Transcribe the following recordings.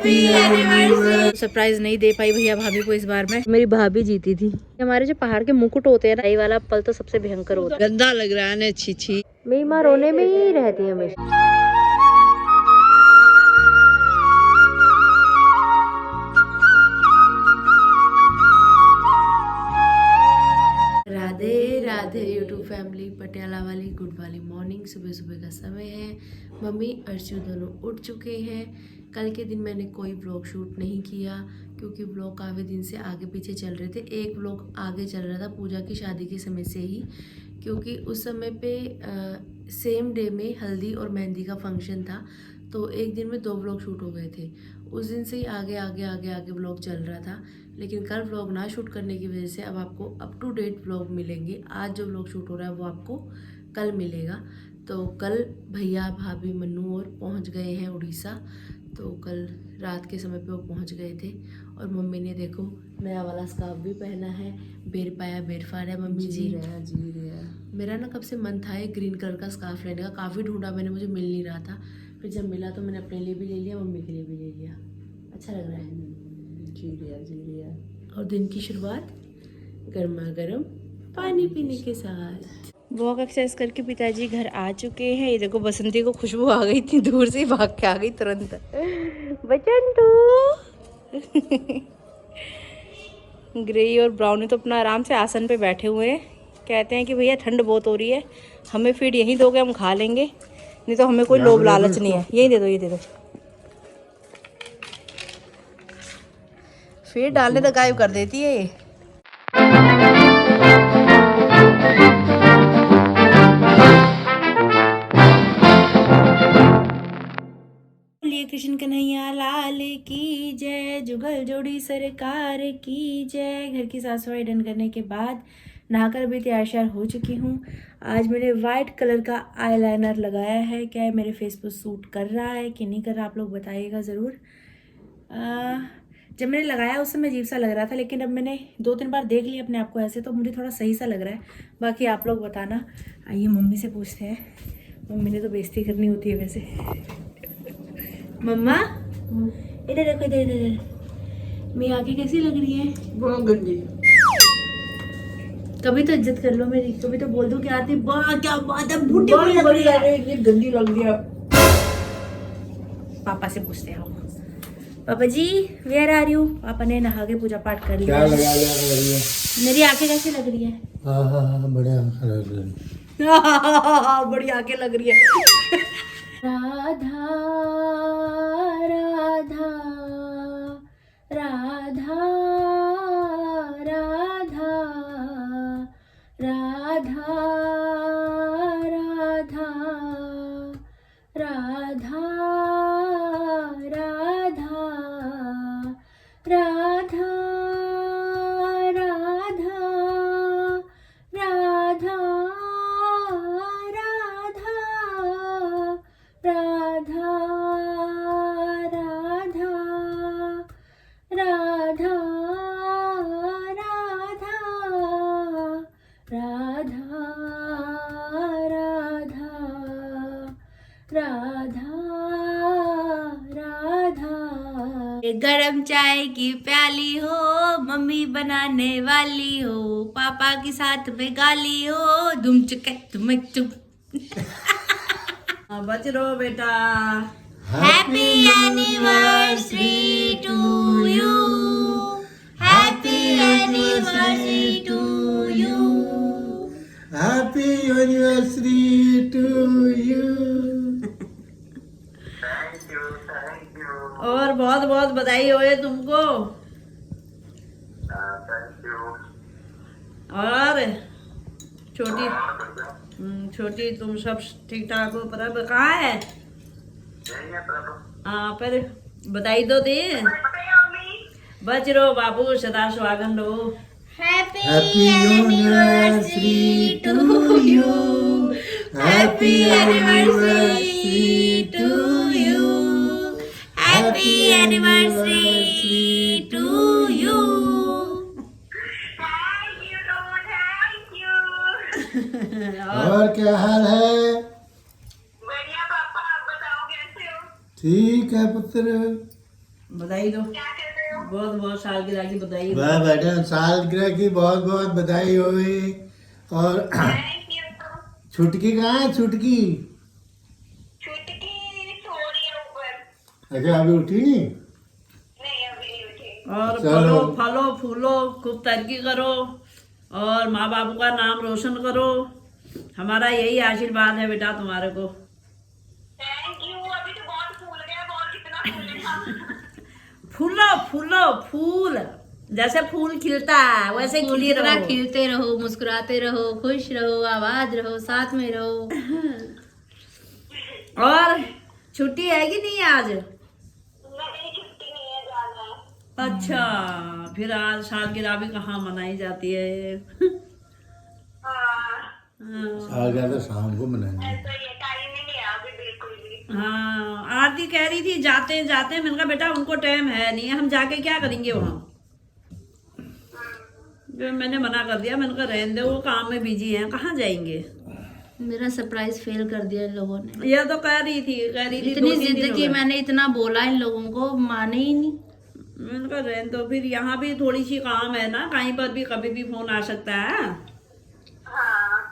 Happy anniversary. Surprise नहीं दे पाई भैया भाभी को इस बार में। मेरी भाभी जीती थी। हमारे जो पहाड़ के मुकुट होते हैं ना, ये वाला पल तो सबसे भयंकर होता है। गंदा लग रहा है ना, छी। मेरी माँ रोने में ही रहती है हमेशा। राधे राधे यूट्यूब फैमिली, पटियाला वाली गुड वाली मॉर्निंग। सुबह सुबह का समय है। मम्मी अर्शु दोनों उठ चुके हैं। कल के दिन मैंने कोई व्लॉग शूट नहीं किया क्योंकि व्लॉग काफ़ी दिन से आगे पीछे चल रहे थे। एक व्लॉग आगे चल रहा था पूजा की शादी के समय से ही, क्योंकि उस समय पे सेम डे में हल्दी और मेहंदी का फंक्शन था, तो एक दिन में 2 व्लॉग शूट हो गए थे। उस दिन से ही आगे आगे आगे आगे व्लॉग चल रहा था। लेकिन कल व्लॉग ना शूट करने की वजह से अब आपको अप टू डेट व्लॉग मिलेंगे। आज जो व्लॉग शूट हो रहा है वो आपको कल मिलेगा। तो कल भैया भाभी मन्नू और पहुंच गए हैं उड़ीसा। तो कल रात के समय पे वो पहुंच गए थे। और मम्मी ने देखो नया वाला स्कार्फ भी पहना है। बेर पाया बेर फाड़ है मम्मी जी रहा। मेरा ना कब से मन था एक ग्रीन कलर का स्कार्फ लेने का। काफ़ी ढूंढा मैंने, मुझे मिल नहीं रहा था। फिर जब मिला तो मैंने अपने लिए भी ले लिया, मम्मी के लिए भी ले लिया। अच्छा लग रहा है। जी रिया। और दिन की शुरुआत गर्मा गर्म पानी पीने के साथ। वॉक एक्सरसाइज करके पिताजी घर आ चुके हैं। ये देखो बसंती को खुशबू आ गई थी, दूर से ही भाग के आ गई तुरंत। बचंटू ग्रे और ब्राउनी तो अपना आराम से आसन पे बैठे हुए हैं। कहते हैं कि भैया ठंड बहुत हो रही है, हमें फीड यहीं दोगे, हम खा लेंगे, नहीं तो हमें कोई लोभ लालच नहीं है। यही दे दो, ये दे दो। फीड डालने तो गायब कर देती है ये। कृष्ण कन्हैया लाल की जय। जुगल जोड़ी सरकार की जय। घर की साफ सफाई डन करने के बाद नहाकर भी तैयार श्यार हो चुकी हूँ। आज मैंने वाइट कलर का आईलाइनर लगाया है। क्या है मेरे फेस पर सूट कर रहा है कि नहीं कर रहा, आप लोग बताइएगा ज़रूर। जब मैंने लगाया उस समय अजीब सा लग रहा था, लेकिन अब मैंने 2-3 बार देख लिया अपने आप को ऐसे, तो मुझे थोड़ा सही सा लग रहा है। बाकी आप लोग बताना। आइए मम्मी से पूछते हैं। मम्मी ने तो बेइज्जती करनी होती है वैसे। मम्मा इधर देखो, इधर इधर। मेरी आंखें कैसी लग रही है? बहुत गंदी। कभी तो इज्जत कर लो मेरी, कभी तो बोल दो कि आती वाह क्या बात है, बूढ़ी बड़ी लग रही है। इतनी गंदी लग रही है। पापा से पूछते हैं। पापा जी वेयर आर यू? पापा ने नहा के पूजा पाठ कर लिया। क्या लगा रही है? मेरी आंखें कैसी लग रही है? हाँ बड़े आंखें लग रही है। बड़ी आंखें लग रही है। राधा राधा राधा राधा राधा राधा राधा राधा राधा गरम चाय की प्याली हो, मम्मी बनाने वाली हो, पापा के साथ में गाली हो, दुम चुके तुम चुप। बच रहो बेटा। Happy anniversary to you. Happy anniversary to you. Happy anniversary to you. और बहुत बहुत बधाई हो तुमको। और छोटी तुम सब ठीक ठाक हो? प्रभ कहाँ है? हाँ पर बधाई दो दे। बच रहो बाबू, सदा सुहागन रहो। Happy anniversary to you. Happy anniversary to you. Happy anniversary to you. और क्या हाल है? बढ़िया पापा, आप बताओ कैसे हो? ठीक है पुत्र। बधाई दो, बहुत बहुत सालगिरह की बधाई दो। वाह बेटा, सालगिरह की बहुत बहुत बधाई होगी। और छुटकी कहाँ है? छुटकी अच्छा, अभी उठी नहीं? और चलो। फलो फूलो, खूब तरक्की करो और माँ बाप का नाम रोशन करो। हमारा यही आशीर्वाद है बेटा तुम्हारे को। फूलो फूलो फूल, जैसे फूल खिलता है वैसे फूल खिली की तरह रहो। खिलते रहो, मुस्कुराते रहो, खुश रहो, आबाद रहो, साथ में रहो। और छुट्टी है कि नहीं आज? अच्छा, फिर आज सालगिरह भी कहाँ मनाई जाती है? हाँ। सालगिरह तो शाम को मनाएंगे। हाँ, आरती कह रही थी जाते जाते, मैंने कहा बेटा उनको टाइम है नहीं, हम जाके क्या करेंगे वहाँ। फिर मैंने मना कर दिया, मैंने कहा रहने दो, वो काम में बिजी हैं, कहाँ जाएंगे। मेरा सरप्राइज फेल कर दिया इन लोगों ने। यह तो कह रही थी इतनी 2-3 जिद दिन हो की, गए। मैंने इतना बोला इन लोगों को, माने ही नहीं। मैंने कहा रहने दो, फिर यहाँ भी थोड़ी सी काम है ना, कहीं पर भी कभी भी फोन आ सकता है।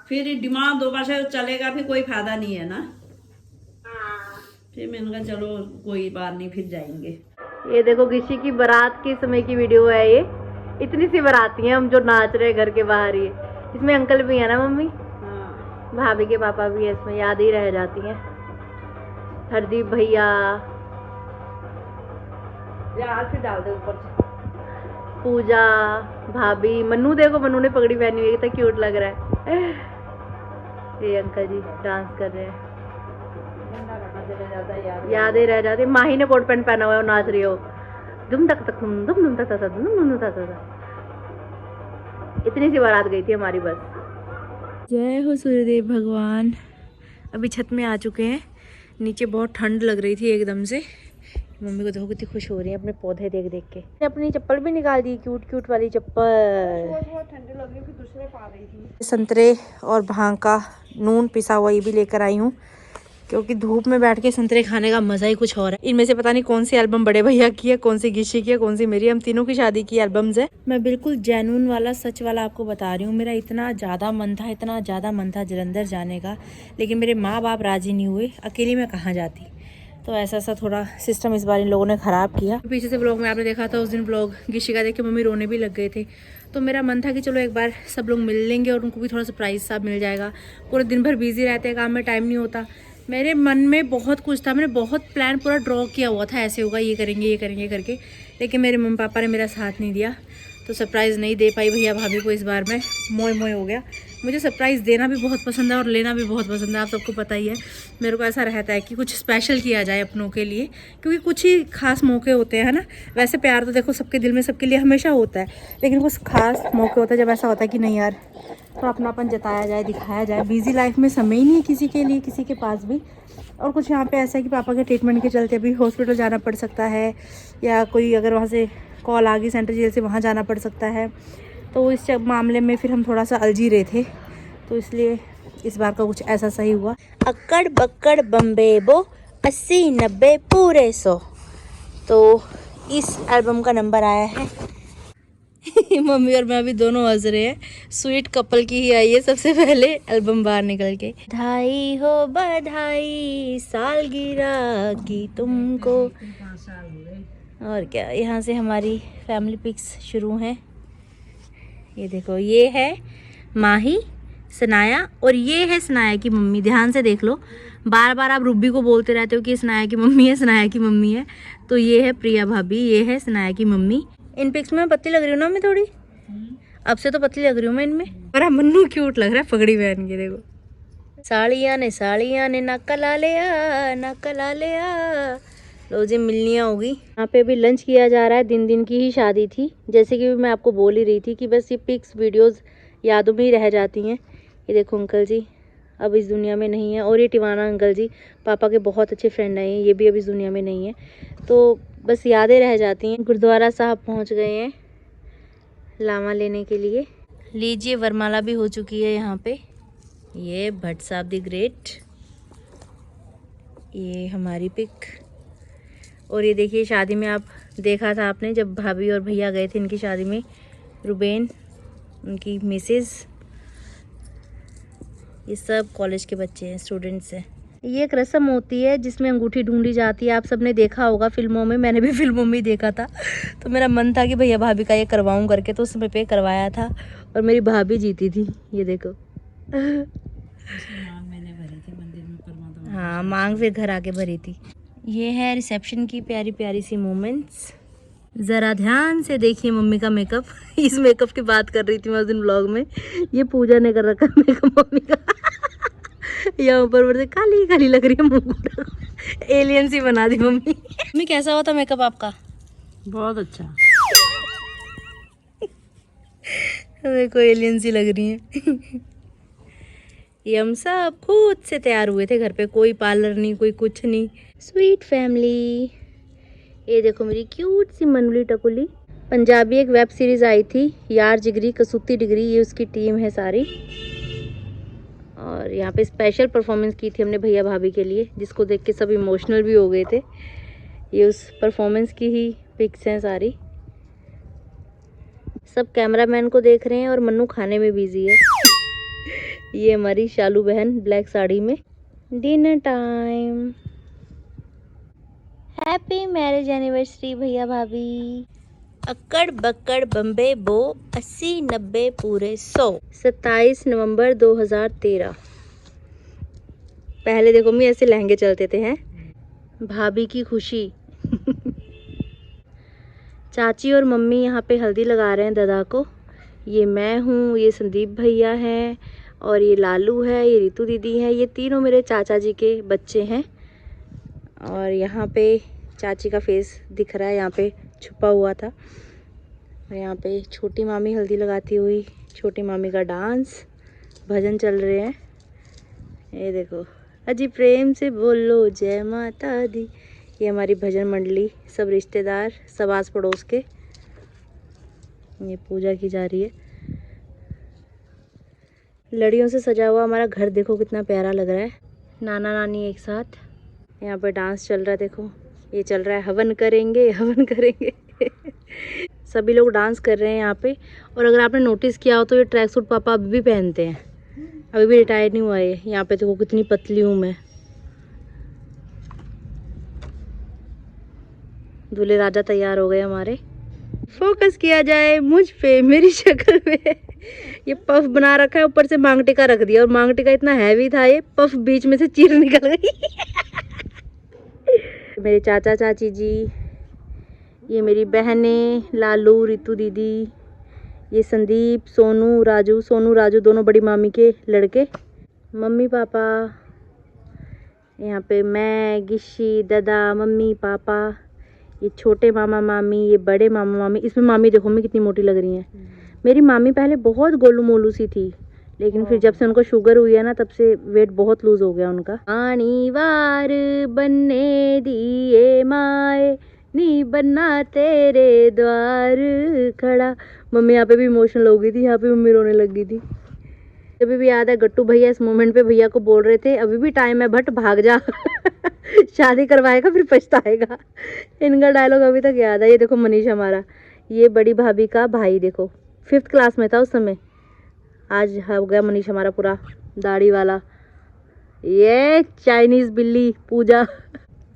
फिर डिमांड दोबारा से चलेगा, फिर कोई फायदा नहीं है ना। फिर मैंने कहा चलो कोई बात नहीं, फिर जाएंगे। ये देखो, गिशी की बारात के समय की वीडियो है ये। इतनी सी बाराती है हम जो नाच रहे हैं घर के बाहर ही। इसमें अंकल भी है ना मम्मी, हाँ, भाभी के पापा भी है, इसमें याद ही रह जाती हैं। हरदीप भैया, यार फिर डाल दे ऊपर से। पूजा, भाभी, मन्नू देखो, मन्नू ने पगड़ी पहनी हुई है, कितना क्यूट लग रहा है। ये अंकल जी डांस कर रहे हैं, यादें रह जाती। माही ने कोट पैंट पहना हुआ है और नाच रही हो, दुम तक तक दुम दुम दुम तक तक दुम दुम तक तक। इतनी सी बारात गई थी हमारी बस। जय हो सूर्यदेव भगवान। अभी छत में आ चुके हैं, नीचे बहुत ठंड लग रही थी एकदम से। मम्मी को देखो कितनी खुश हो रही है अपने पौधे देख देख के। अपनी चप्पल भी निकाल दी, क्यूट क्यूट वाली चप्पल। ठंडी लग रही थी, दूसरे पा रही थी। संतरे और भांग का नून पिसा हुआ ये भी लेकर आई हूँ, क्योंकि धूप में बैठ के संतरे खाने का मज़ा ही कुछ और है। इनमें से पता नहीं कौन सी एल्बम बड़े भैया की है, कौन सी गिशी की है, कौन सी मेरी। हम तीनों की शादी की एल्बम्स है। मैं बिल्कुल जेन्युइन वाला, सच वाला आपको बता रही हूँ। मेरा इतना ज़्यादा मन था, इतना ज़्यादा मन था जलंधर जाने का, लेकिन मेरे माँ बाप राज़ी नहीं हुए। अकेली मैं कहाँ जाती, तो ऐसा सा थोड़ा सिस्टम इस बार इन लोगों ने ख़राब किया। पीछे से ब्लॉग में आपने देखा था उस दिन, ब्लॉग गिशी का देख के मम्मी रोने भी लग गए थे। तो मेरा मन था कि चलो एक बार सब लोग मिल लेंगे और उनको भी थोड़ा सरप्राइज सा मिल जाएगा। पूरे दिन भर बिजी रहते हैं, काम में टाइम नहीं होता। मेरे मन में बहुत कुछ था, मैंने बहुत प्लान पूरा ड्रॉ किया हुआ था, ऐसे होगा, ये करेंगे, ये करेंगे करके। लेकिन मेरे मम्मी पापा ने मेरा साथ नहीं दिया, तो सरप्राइज़ नहीं दे पाई भैया भाभी को इस बार। मैं मोए मोए हो गया। मुझे सरप्राइज़ देना भी बहुत पसंद है और लेना भी बहुत पसंद है, आप सबको पता ही है। मेरे को ऐसा रहता है कि कुछ स्पेशल किया जाए अपनों के लिए, क्योंकि कुछ ही खास मौके होते हैं ना। वैसे प्यार तो देखो सबके दिल में सबके लिए हमेशा होता है, लेकिन कुछ खास मौके होता है जब ऐसा होता है कि नहीं यार, तो अपनापन जताया जाए, दिखाया जाए। बिजी लाइफ में समय ही नहीं है किसी के लिए, किसी के पास भी। और कुछ यहाँ पे ऐसा है कि पापा के ट्रीटमेंट के चलते अभी हॉस्पिटल जाना पड़ सकता है, या कोई अगर वहाँ से कॉल आ गई सेंट्रल जेल से, वहाँ जाना पड़ सकता है। तो इस मामले में फिर हम थोड़ा सा अलझी रहे थे, तो इसलिए इस बार का कुछ ऐसा सही हुआ। अक्कड़ बक्कड़ बम्बे बो 80 90 पूरे 100। तो इस एल्बम का नंबर आया है। मम्मी और मैं अभी दोनों हंस रहे हैं। स्वीट कपल की ही आई है सबसे पहले एल्बम बाहर निकल के। बधाई हो बधाई सालगिरह की तुमको। और क्या, यहाँ से हमारी फैमिली पिक्स शुरू हैं। ये देखो, ये है माही, सनाया, और ये है सनाया की मम्मी। ध्यान से देख लो, बार बार आप रूबी को बोलते रहते हो कि सनाया की मम्मी है, सनाया की मम्मी है। तो ये है प्रिया भाभी, ये है सनाया की मम्मी। इन पिक्स में पतली लग रही हूँ ना मैं थोड़ी, अब से तो पतली लग रही हूँ मैं इनमें। और मन्नू क्यूट लग रहा है पगड़ी पहन के, देखो। साड़ियाँ ने नाका ला लिया। लो जी, मिलनियाँ होगी। यहाँ पे अभी लंच किया जा रहा है। दिन की ही शादी थी, जैसे कि मैं आपको बोल ही रही थी कि बस ये पिक्स वीडियोस यादों में ही रह जाती हैं। ये देखो अंकल जी अब इस दुनिया में नहीं है, और ये टिवाना अंकल जी पापा के बहुत अच्छे फ्रेंड हैं, ये भी अभी इस दुनिया में नहीं है। तो बस यादें रह जाती हैं। गुरुद्वारा साहब पहुँच गए हैं लामा लेने के लिए। लीजिए, वरमाला भी हो चुकी है यहाँ पे। ये भट्ट साहब द ग्रेट, ये हमारी पिक। और ये देखिए शादी में आप देखा था आपने जब भाभी और भैया गए थे इनकी शादी में, रुबेन उनकी मिसेस, ये सब कॉलेज के बच्चे हैं, स्टूडेंट्स हैं। ये एक रस्म होती है जिसमें अंगूठी ढूंढी जाती है, आप सबने देखा होगा फिल्मों में, मैंने भी फिल्मों में ही देखा था। तो मेरा मन था कि भैया भाभी का ये करवाऊं करके, तो उस समय पे करवाया था और मेरी भाभी जीती थी। ये देखो मैंने भरी थी मंदिर में परमात्मा। हाँ, मांग फिर घर आके भरी थी। ये है रिसेप्शन की प्यारी प्यारी सी मोमेंट्स। ज़रा ध्यान से देखिए मम्मी का मेकअप। इस मेकअप की बात कर रही थी मैं उस दिन व्लॉग में। ये पूजा ने कर रखा मेकअप मम्मी का। यहाँ ऊपर से काली काली लग रही है, मुंह एलियन सी बना दी मम्मी। मम्मी कैसा हुआ था मेकअप आपका? बहुत अच्छा। देखो एलियन सी लग रही है। ये हम सब खुद से तैयार हुए थे घर पे, कोई पार्लर नहीं, कोई कुछ नहीं। Sweet family. ये देखो मेरी क्यूट सी मनुली टकुली। पंजाबी एक वेब सीरीज आई थी, यार जिगरी कसूती डिग्री, ये उसकी टीम है सारी। और यहाँ पे स्पेशल परफॉर्मेंस की थी हमने भैया भाभी के लिए, जिसको देख के सब इमोशनल भी हो गए थे। ये उस परफॉर्मेंस की ही पिक्स हैं सारी। सब कैमरामैन को देख रहे हैं और मन्नू खाने में बिजी है। ये हमारी शालू बहन ब्लैक साड़ी में। Dinner time. Happy marriage anniversary भैया भाभी। अक्कड़ बक्कड़ बम्बे बो 80-90 पूरे 100। 27 नवंबर 2013। पहले देखो मम्मी ऐसे लहंगे चलते थे हैं। भाभी की खुशी। चाची और मम्मी यहाँ पे हल्दी लगा रहे हैं दादा को। ये मैं हूँ, ये संदीप भैया हैं, और ये लालू है, ये रितु दीदी है। ये तीनों मेरे चाचा जी के बच्चे हैं। और यहाँ पे चाची का फेस दिख रहा है, यहाँ पे छुपा हुआ था। और यहाँ पे छोटी मामी हल्दी लगाती हुई, छोटी मामी का डांस, भजन चल रहे हैं। ये देखो, अजी प्रेम से बोलो जय माता दी। ये हमारी भजन मंडली, सब रिश्तेदार, सब आस पड़ोस के। ये पूजा की जा रही है। लड़ियों से सजा हुआ हमारा घर देखो कितना प्यारा लग रहा है। नाना नानी एक साथ। यहाँ पे डांस चल रहा है, देखो ये चल रहा है, हवन करेंगे हवन करेंगे। सभी लोग डांस कर रहे हैं यहाँ पे। और अगर आपने नोटिस किया हो तो ये ट्रैक सूट पापा अभी भी पहनते हैं, अभी भी रिटायर नहीं हुआ है। यहाँ पे देखो कितनी पतली हूँ मैं। दूल्हे राजा तैयार हो गए हमारे। फोकस किया जाए मुझ पे, मेरी शक्ल पे। ये पफ बना रखा है, ऊपर से मांग टिका रख दिया, और मांग टिका इतना हैवी था ये पफ बीच में से चीर निकल गई। मेरे चाचा चाची जी, ये मेरी बहनें लालू रितु दीदी, ये संदीप सोनू राजू दोनों बड़ी मामी के लड़के, मम्मी पापा, यहाँ पे मैं गिशी दादा मम्मी पापा, ये छोटे मामा मामी, ये बड़े मामा मामी। इसमें मामी देखो मम्मी कितनी मोटी लग रही हैं। मेरी मामी पहले बहुत गोलू मोलू सी थी, लेकिन फिर जब से उनको शुगर हुई है ना, तब से वेट बहुत लूज हो गया उनका। आनी वार बनने दिए माए, नी बनना तेरे द्वार खड़ा। मम्मी यहाँ पे भी इमोशनल हो गई थी, यहाँ पे मम्मी रोने लग गई थी। अभी भी याद है गट्टू भैया इस मोमेंट पे भैया को बोल रहे थे, अभी भी टाइम है भट्ट भाग जा। शादी करवाएगा फिर पछताएगा। इनका डायलॉग अभी तक याद है। ये देखो मनीष हमारा, ये बड़ी भाभी का भाई, देखो 5th क्लास में था उस समय। आज हो गया मनीष हमारा पूरा दाढ़ी वाला। ये चाइनीज बिल्ली पूजा।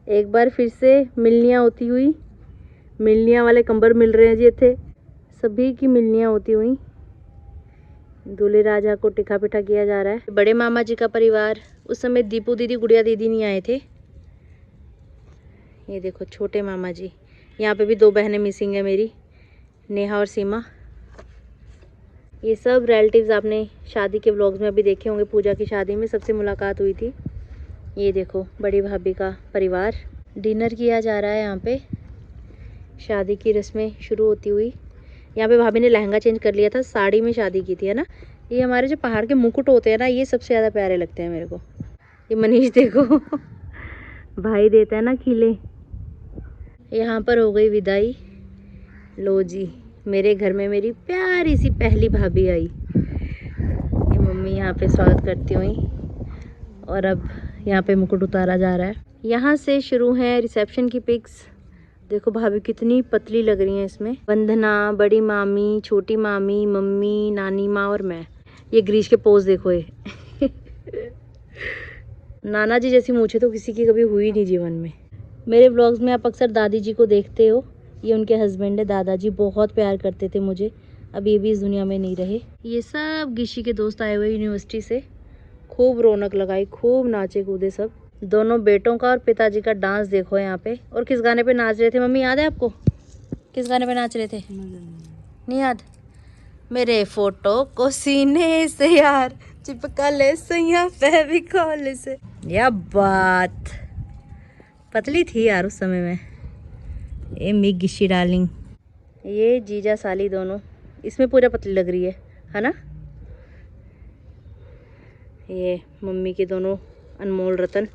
एक बार फिर से मिलनियाँ होती हुई, मिलनियाँ वाले कंबर मिल रहे हैं जी थे, सभी की मिलनियाँ होती हुई। दूल्हे राजा को टिका पिठा किया जा रहा है। बड़े मामा जी का परिवार, उस समय दीपू दीदी गुड़िया दीदी नहीं आए थे। ये देखो छोटे मामा जी। यहाँ पे भी 2 बहनें मिसिंग है मेरी, नेहा और सीमा। ये सब रिलेटिव्स आपने शादी के व्लॉग्स में अभी देखे होंगे। पूजा की शादी में सबसे मुलाकात हुई थी। ये देखो बड़ी भाभी का परिवार। डिनर किया जा रहा है यहाँ पे, शादी की रस्में शुरू होती हुई। यहाँ पे भाभी ने लहंगा चेंज कर लिया था, साड़ी में शादी की थी, है ना। ये हमारे जो पहाड़ के मुकुट होते हैं ना, ये सबसे ज़्यादा प्यारे लगते हैं मेरे को। ये मनीष देखो भाई देता है ना खीले। यहाँ पर हो गई विदाई। लो जी, मेरे घर में मेरी प्यारी सी पहली भाभी आई। ये मम्मी यहाँ पे स्वागत करती हुई, और अब यहाँ पे मुकुट उतारा जा रहा है। यहाँ से शुरू है रिसेप्शन की पिक्स। देखो भाभी कितनी पतली लग रही हैं इसमें। वंदना, बड़ी मामी, छोटी मामी, मम्मी, नानी माँ और मैं। ये ग्रीश के पोज देखो ये। नाना जी जैसी मूछें तो किसी की कभी हुई नहीं जीवन में। मेरे व्लॉग्स में आप अक्सर दादी जी को देखते हो। ये उनके हस्बैंड है। दादाजी बहुत प्यार करते थे मुझे। अब ये भी इस दुनिया में नहीं रहे। ये सब गिशी के दोस्त आए हुए यूनिवर्सिटी से। खूब रौनक लगाई, खूब नाचे कूदे सब। दोनों बेटों का और पिताजी का डांस देखो यहाँ पे। और किस गाने पे नाच रहे थे मम्मी, याद है आपको? किस गाने पे नाच रहे थे? नहीं याद? मेरे फोटो को सीने से यार चिपका ले सैया फेविकॉल से। या बात, पतली थी यार उस समय में। ये मिग गिशी डार्लिंग। ये जीजा साली दोनों इसमें पूरा पतली लग रही है ना? ये मम्मी के दोनों अनमोल रतन।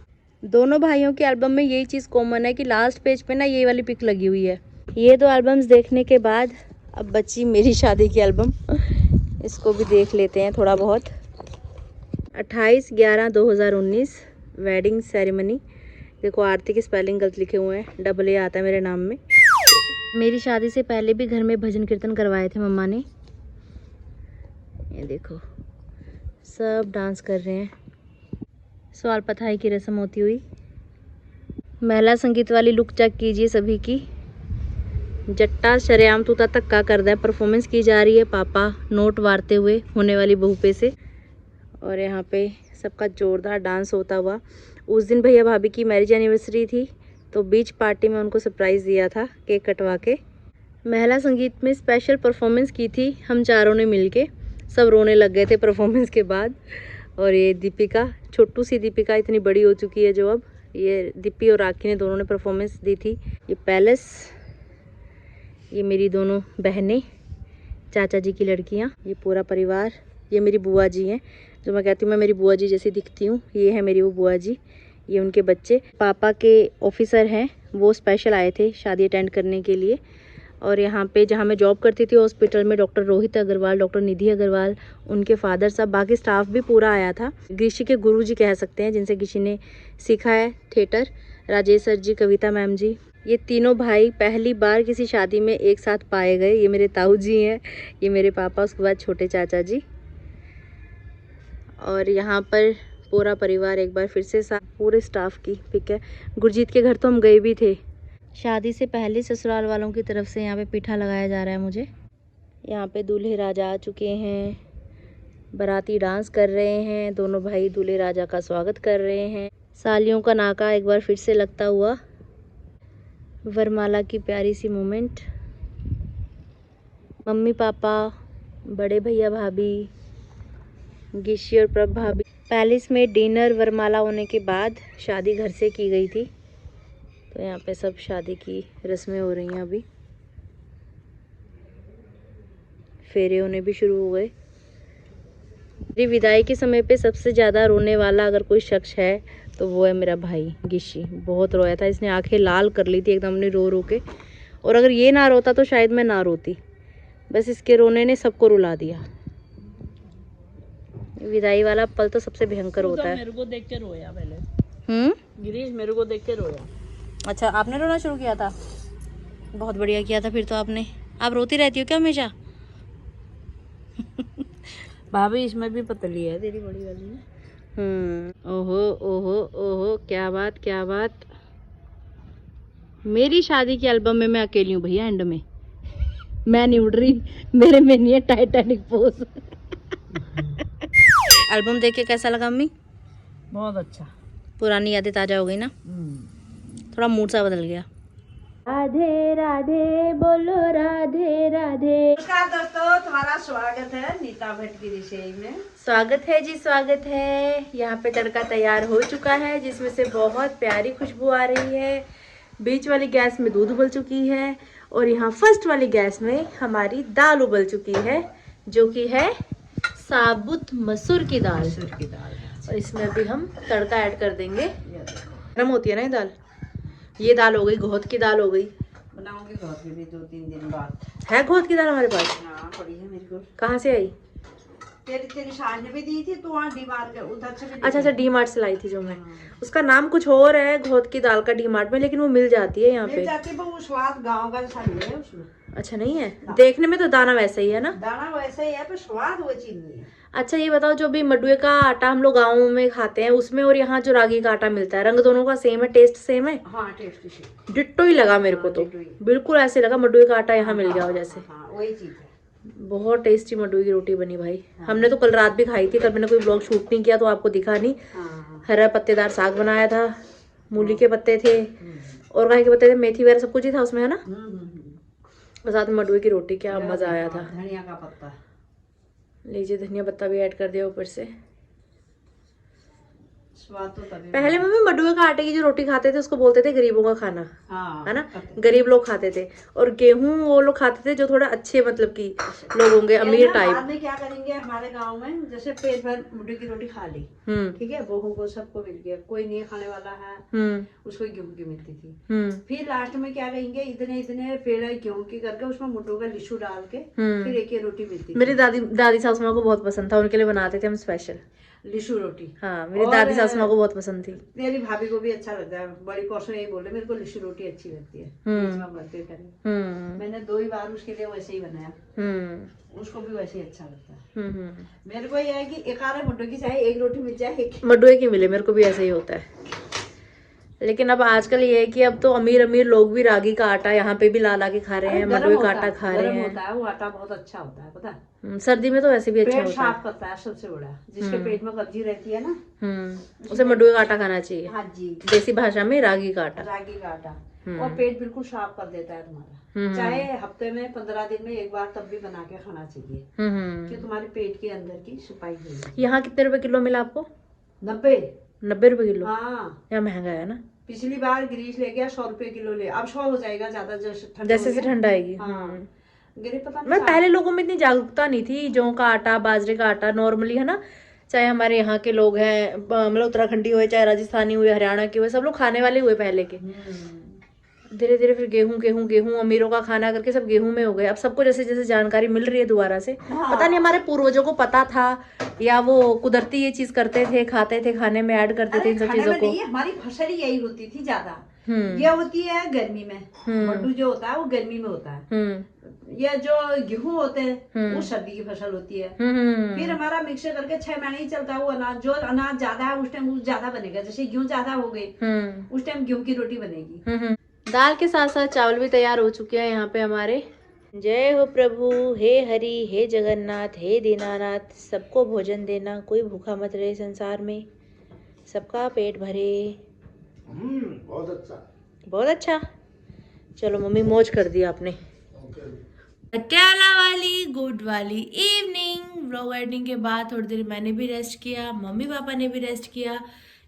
दोनों भाइयों के एल्बम में यही चीज़ कॉमन है कि लास्ट पेज पे ना ये वाली पिक लगी हुई है। ये दो एल्बम्स देखने के बाद अब बची मेरी शादी की एल्बम। इसको भी देख लेते हैं थोड़ा बहुत। 28/11/2019 वेडिंग सेरेमनी। देखो आरती की स्पेलिंग गलत लिखे हुए हैं, डबल ए आता है मेरे नाम में। मेरी शादी से पहले भी घर में भजन कीर्तन करवाए थे मम्मा ने। ये देखो सब डांस कर रहे हैं। सवाल पताई की रस्म होती हुई। महिला संगीत वाली लुक चेक कीजिए सभी की। जट्टा शरेआम तूता धक्का कर रहा है। परफॉर्मेंस की जा रही है पापा नोट वारते हुए होने वाली बहू पे से। और यहाँ पे सबका जोरदार डांस होता हुआ। उस दिन भैया भाभी की मैरिज एनिवर्सरी थी तो बीच पार्टी में उनको सरप्राइज़ दिया था केक कटवा के। महिला संगीत में स्पेशल परफॉर्मेंस की थी हम चारों ने मिलके। सब रोने लग गए थे परफॉर्मेंस के बाद। और ये दीपिका, छोटू सी दीपिका इतनी बड़ी हो चुकी है जो अब। ये दीपी और राखी ने दोनों ने परफॉर्मेंस दी थी। ये पैलेस, ये मेरी दोनों बहनें, चाचा जी की लड़कियाँ, ये पूरा परिवार। ये मेरी बुआ जी हैं जो मैं कहती हूँ मैं मेरी बुआ जी जैसी दिखती हूँ। ये है मेरी वो बुआ जी। ये उनके बच्चे। पापा के ऑफिसर हैं, वो स्पेशल आए थे शादी अटेंड करने के लिए। और यहाँ पे जहाँ मैं जॉब करती थी हॉस्पिटल में डॉक्टर रोहित अग्रवाल, डॉक्टर निधि अग्रवाल, उनके फादर साहब, बाकी स्टाफ भी पूरा आया था। गिशी के गुरुजी कह सकते हैं जिनसे गिशी ने सीखा है थिएटर। राजेश सर जी, कविता मैम जी। ये तीनों भाई पहली बार किसी शादी में एक साथ पाए गए। ये मेरे ताऊ जी हैं, ये मेरे पापा, उसके बाद छोटे चाचा जी। और यहाँ पर पूरा परिवार एक बार फिर से पूरे स्टाफ की पिक है। गुरजीत के घर तो हम गए भी थे। शादी से पहले ससुराल वालों की तरफ से यहाँ पे पीठा लगाया जा रहा है मुझे। यहाँ पे दूल्हे राजा आ चुके हैं। बाराती डांस कर रहे हैं। दोनों भाई दूल्हे राजा का स्वागत कर रहे हैं। सालियों का नाका एक बार फिर से लगता हुआ। वरमाला की प्यारी सी मोमेंट। मम्मी पापा, बड़े भैया भाभी, गिशी और प्रभ भाभी। पैलेस में डिनर वरमाला होने के बाद शादी घर से की गई थी तो यहाँ पे सब शादी की रस्में हो रही हैं। अभी फेरे होने भी शुरू हो गए। मेरी विदाई के समय पे सबसे ज़्यादा रोने वाला अगर कोई शख्स है तो वो है मेरा भाई गिशी। बहुत रोया था इसने, आंखें लाल कर ली थी एकदम ने रो रो के। और अगर ये ना रोता तो शायद मैं ना रोती। बस इसके रोने ने सबको रुला दिया। विदाई वाला पल तो सबसे भयंकर होता है। मेरे को देख के रोया पहले। गिरीश मेरे को देख के रोया। अच्छा, आपने रोना शुरू किया था? बहुत बढ़िया किया था फिर तो आपने। आप रोती रहती हो क्या हमेशा? भाभी इसमें भी पतली है तेरी बड़ी वाली में। ओहो ओहो ओहो, क्या बात क्या बात। मेरी शादी की एल्बम में मैं अकेली हूँ भैया एंड में। मैं नहीं उड़ रही, मेरे में नहीं है टाइटैनिक पोज। एल्बम देख के कैसा लगा अम्मी? बहुत अच्छा। पुरानी यादें ताजा हो गई ना? थोड़ा मूड सा बदल गया। राधे राधे बोलो राधे राधे। नमस्कार दोस्तों, तुम्हारा स्वागत है नीता भट्ट की रसोई में। स्वागत है जी, स्वागत है। यहाँ पे तड़का तैयार हो चुका है जिसमें से बहुत प्यारी खुशबू आ रही है। बीच वाली गैस में दूध उबल चुकी है और यहाँ फर्स्ट वाली गैस में हमारी दाल उबल चुकी है जो कि है साबुत मसूर की दाल। और इसमें अभी हम तड़का ऐड कर देंगे। गरम होती है ना ये दाल? ये दाल हो गई, घोत की दाल हो गई। बनाऊंगी घोट की भी 2-3 दिन बाद। है घोत की दाल हमारे पास? हाँ पड़ी है मेरे को। कहाँ से आई? तेरी सास ने भी दी थी, तो वहाँ डीमार्ट के उधर से भी अच्छा, डी मार्ट से लाई थी जो मैं। उसका नाम कुछ और है, घोट की दाल का डी मार्ट में, लेकिन वो मिल जाती है यहाँ मिल पे। जाती है, पर वो स्वाद गाँव का जैसा नहीं है उसमें। अच्छा नहीं है, देखने में तो दाना वैसा ही है ना। दाना वैसे ही है, पर स्वाद वो चीज नहीं है। अच्छा ये बताओ, जो भी मडुए का आटा हम लोग गाँव में खाते हैं उसमें और यहाँ जो रागी का आटा मिलता है, रंग दोनों का सेम है, टेस्ट सेम है? हाँ, टेस्ट से डिट्टो ही लगा मेरे को तो, बिल्कुल ऐसे लगा मडुए का आटा यहाँ मिल गया हो जैसे। हाँ, वही चीज है। बहुत टेस्टी मडुए की रोटी बनी भाई। हमने तो कल रात भी खाई थी, कल मैंने कोई ब्लॉग शूट नहीं किया तो आपको दिखा नहीं। हाँ, हरा पत्तेदार साग बनाया था, मूली के पत्ते थे और गाय के पत्ते थे, मेथी वगैरह सब कुछ ही था उसमें, है ना। और साथ में मडुए की रोटी, क्या मजा आया था। धनिया का पत्ता लीजिए, धनिया पत्ता भी ऐड कर दिया ऊपर से। स्वाद तो तभी। पहले मम्मी मडुए का आटे की जो रोटी खाते थे उसको बोलते थे गरीबों का खाना, हाँ, है ना। गरीब लोग खाते थे, और गेहूं वो लोग खाते थे जो थोड़ा अच्छे मतलब कि लोग होंगे, अमीर टाइप। बाद में क्या करेंगे हमारे गांव में, जैसे पेट भर मडुए की रोटी खा ली, ठीक है, बहू को सबको मिल गया, कोई नहीं खाने वाला है, उसको गेहूं की मिलती थी। फिर लास्ट में क्या कहेंगे, इतने इतने पेड़ गेहूं की करके उसमें मडुए का लिशू डाल के फिर एक ही रोटी मिलती थी। मेरी दादी सासू माँ को बहुत पसंद था, उनके लिए बनाते थे हम स्पेशल लिशू रोटी। हाँ, मेरी दादी सासू माँ को बहुत पसंद थी। मेरी भाभी को भी अच्छा लगता है, बड़ी परसों यही बोले मेरे को लिशू रोटी अच्छी लगती है। बनते करें, मैंने 2 ही बार उसके लिए वैसे ही बनाया, उसको भी वैसे ही अच्छा लगता है। मेरे को यह है कि एक आधे मडुए की चाहे एक रोटी मिल जाए, एक मडुए की मिले, मेरे को भी ऐसा ही होता है। लेकिन अब आजकल ये है कि अब तो अमीर अमीर लोग भी रागी का आटा यहाँ पे भी ला ला के खा रहे हैं, मडुए का आटा खा रहे हैं। होता है वो आटा, बहुत अच्छा होता है, पता है। सर्दी में तो वैसे भी अच्छा पेट होता है। साफ करता है, सबसे बड़ा जिसके पेट में कब्जी रहती है ना, उसे मडुए का आटा खाना चाहिए। हाँ जी, देसी भाषा में रागी का आटा। रागी का आटा, और पेट बिल्कुल साफ कर देता है तुम्हारा। चाहे हफ्ते में 15 दिन में एक बार तब भी बना के खाना चाहिए, कि तुम्हारे पेट के अंदर की सफाई होगी। यहाँ कितने रुपए किलो मिला आपको? 90 रुपए किलो। हाँ, यहाँ महंगा है ना। पिछली बार ग्रीस ले गया 100 रुपए किलो ले, अब 100 हो जाएगा ज्यादा, जैसे से ठंड आएगी। हाँ, गिरे पता नहीं। मैं पहले लोगों में इतनी जागरूकता नहीं थी, जौ का आटा बाजरे का आटा नॉर्मली, है ना, चाहे हमारे यहाँ के लोग हैं, मतलब उत्तराखंडी हुए, चाहे राजस्थानी हुए, हरियाणा के हुए, सब लोग खाने वाले हुए पहले के। धीरे धीरे फिर गेहूं गेहूं गेहूं, अमीरों का खाना करके सब गेहूं में हो गए। अब सबको जैसे जैसे जानकारी मिल रही है दोबारा से, पता नहीं हमारे पूर्वजों को पता था या वो कुदरती ये चीज करते थे, खाते थे, खाने में ऐड करते थे इन सब चीजों को। हमारी फसल ही यही होती थी ज्यादा। ये होती है गर्मी में, मड्डू जो होता है वो गर्मी में होता है, ये जो गेहूं होते हैं वो सर्दी की फसल होती है। फिर हमारा मिक्सर करके 6 महीने ही चलता है वो अनाज। जो अनाज ज्यादा है उस टाइम ज्यादा बनेगा, जैसे गेहूं ज्यादा हो गए उस टाइम गेहूं की रोटी बनेगी। दाल के साथ साथ चावल भी तैयार हो चुके हैं यहाँ पे हमारे। जय हो प्रभु, हे हरि, हे जगन्नाथ, हे दीनानाथ, सबको भोजन देना, कोई भूखा मत रहे संसार में, सबका पेट भरे। बहुत अच्छा, बहुत अच्छा। चलो मम्मी, मौज कर दी आपने। पटियाला वाली गुड वाली इवनिंग। व्लॉग एडिटिंग के बाद थोड़ी देर मैंने भी रेस्ट किया, मम्मी पापा ने भी रेस्ट किया।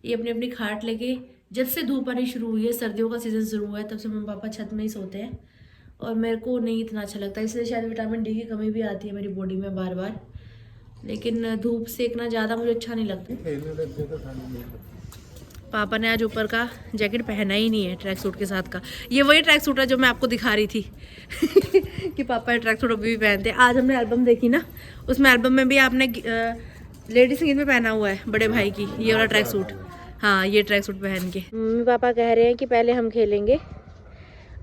ये अपनी अपनी खाट लेके, जब से धूप आनी शुरू हुई है, सर्दियों का सीजन शुरू हुआ है, तब से मम्मी पापा छत में ही सोते हैं। और मेरे को नहीं इतना अच्छा लगता, इसलिए शायद विटामिन डी की कमी भी आती है मेरी बॉडी में बार बार। लेकिन धूप सेकना ज़्यादा मुझे अच्छा नहीं लगता। पापा ने आज ऊपर का जैकेट पहना ही नहीं है ट्रैक सूट के साथ का। ये वही ट्रैक सूट है जो मैं आपको दिखा रही थी कि पापा ट्रैक सूट अभी भी पहनते हैं। आज हमने एल्बम देखी ना, उसमें एल्बम में भी आपने लेडी संगीत में पहना हुआ है बड़े भाई की ये वाला ट्रैक सूट। हाँ, ये ट्रैक सूट पहन के मम्मी पापा कह रहे हैं कि पहले हम खेलेंगे।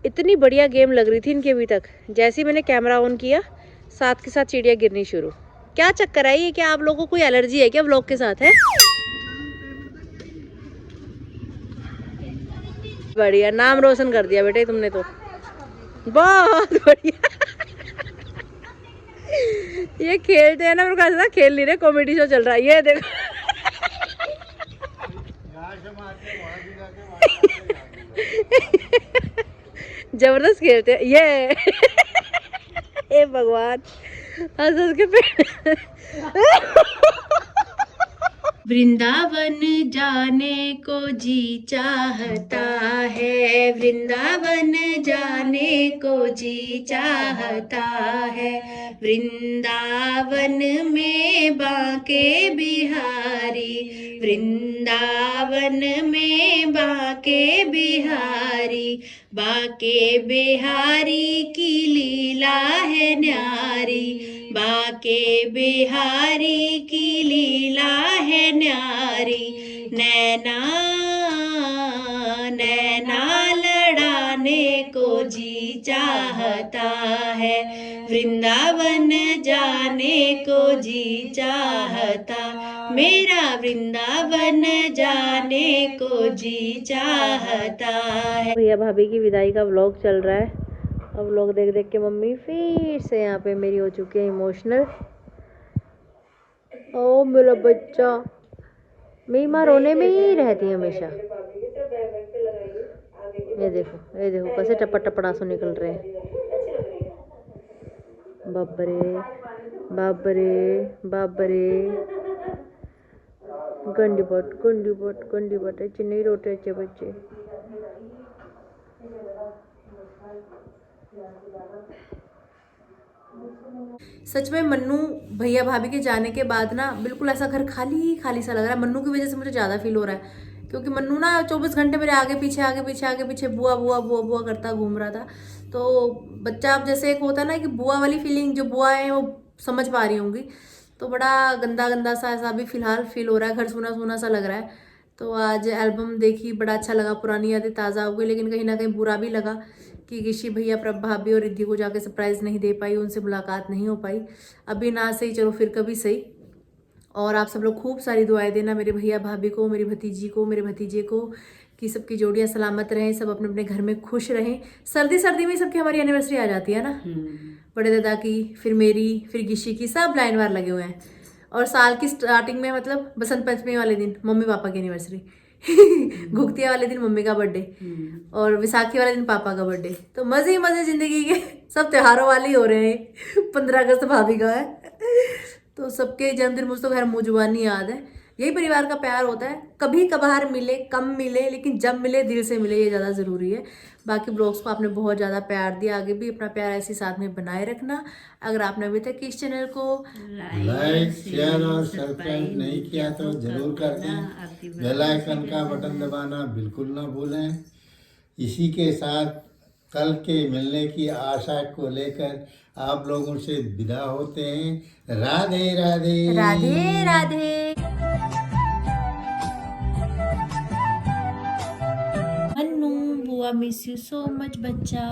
इतनी बढ़िया गेम लग रही थी इनकी अभी तक। जैसे ही मैंने कैमरा ऑन किया, साथ के साथ चिड़िया गिरनी शुरू। क्या चक्कर है ये? क्या आप लोगों को कोई एलर्जी है क्या व्लॉग के साथ? है बढ़िया, नाम रोशन कर दिया बेटे तुमने तो, बहुत बढ़िया। ये खेलते हैं ना, मेरे को ऐसा खेल नहीं रहे, कॉमेडी शो चल रहा है। ये देखो जबरदस्त खेलते हैं ये। हे भगवान, हंस हंस के पेट। वृंदावन जाने को जी चाहता है, वृंदावन जाने को जी चाहता है, वृंदावन में बांके बिहारी, वृंदावन में बांके बिहारी, बांके बिहारी की लीला है न्यारी, के बिहारी की लीला है न्यारी, नैना नैना लड़ाने को जी चाहता है, वृंदावन जाने को जी चाहता, मेरा वृंदावन जाने को जी चाहता है। भैया भाभी की विदाई का व्लॉग चल रहा है। अब व्लॉग देख देख के मम्मी फिर से यहाँ पे मेरी हो चुकी है इमोशनल। ओ मेरा बच्चा, मेरी माँ रोने में ही रहती है हमेशा। ये देखो कैसे टपा टपड़ा आंसू निकल रहे हैं। बाबरे बाबरे बाबरे, गंडी बट अच्छे नहीं रोते अच्छे बच्चे। सच में मन्नू भैया भाभी के जाने के बाद ना बिल्कुल ऐसा घर खाली खाली सा लग रहा है। मन्नू की वजह से मुझे ज़्यादा फील हो रहा है, क्योंकि मन्नू ना 24 घंटे मेरे आगे पीछे बुआ बुआ बुआ बुआ करता घूम रहा था। तो बच्चा अब जैसे एक होता है ना कि बुआ वाली फीलिंग जो बुआ है वो समझ पा रही होंगी, तो बड़ा गंदा सा ऐसा अभी फ़िलहाल फील हो रहा है, घर सूना सूना सा लग रहा है। तो आज एल्बम देखी, बड़ा अच्छा लगा, पुरानी यादें ताज़ा हो गई, लेकिन कहीं ना कहीं बुरा भी लगा कि गिशी भैया प्रभ भाभी और रिद्धि को जाके सरप्राइज़ नहीं दे पाई, उनसे मुलाकात नहीं हो पाई। अभी ना सही, चलो फिर कभी सही। और आप सब लोग खूब सारी दुआएं देना मेरे भैया भाभी को, मेरी भतीजी को, मेरे भतीजे को, कि सबकी जोड़ियाँ सलामत रहें, सब अपने अपने घर में खुश रहें। सर्दी में सबकी हमारी एनिवर्सरी आ जाती है ना, बड़े दादा की, फिर मेरी, फिर गिशी की, सब लाइन वार लगे हुए हैं। और साल की स्टार्टिंग में मतलब बसंत पंचमी वाले दिन मम्मी पापा की एनिवर्सरी, घुगतिया वाले दिन मम्मी का बर्थडे, और विसाखी वाले दिन पापा का बर्थडे। तो मजे ही मजे जिंदगी के, सब त्योहारों वाले ही हो रहे हैं। 15 अगस्त भाभी का है, तो सबके जन्मदिन मुझे तो खैर मुँह जुबानी याद है। यही परिवार का प्यार होता है, कभी कभार मिले, कम मिले, लेकिन जब मिले दिल से मिले, ये ज़्यादा ज़रूरी है। बाकी ब्लॉग्स को आपने बहुत ज़्यादा प्यार दिया, आगे भी अपना प्यार ऐसे साथ में बनाए रखना। अगर आपने अभी तक इस चैनल को लाइक शेयर और सब्सक्राइब नहीं किया तो जरूर कर दें। बेल आइकन का बटन दबाना बिल्कुल ना भूलें। इसी के साथ कल के मिलने की आशा को लेकर आप लोगों से विदा होते हैं। राधे राधे राधे राधे। मन्नू बुआ मिस यू सो मच बच्चा।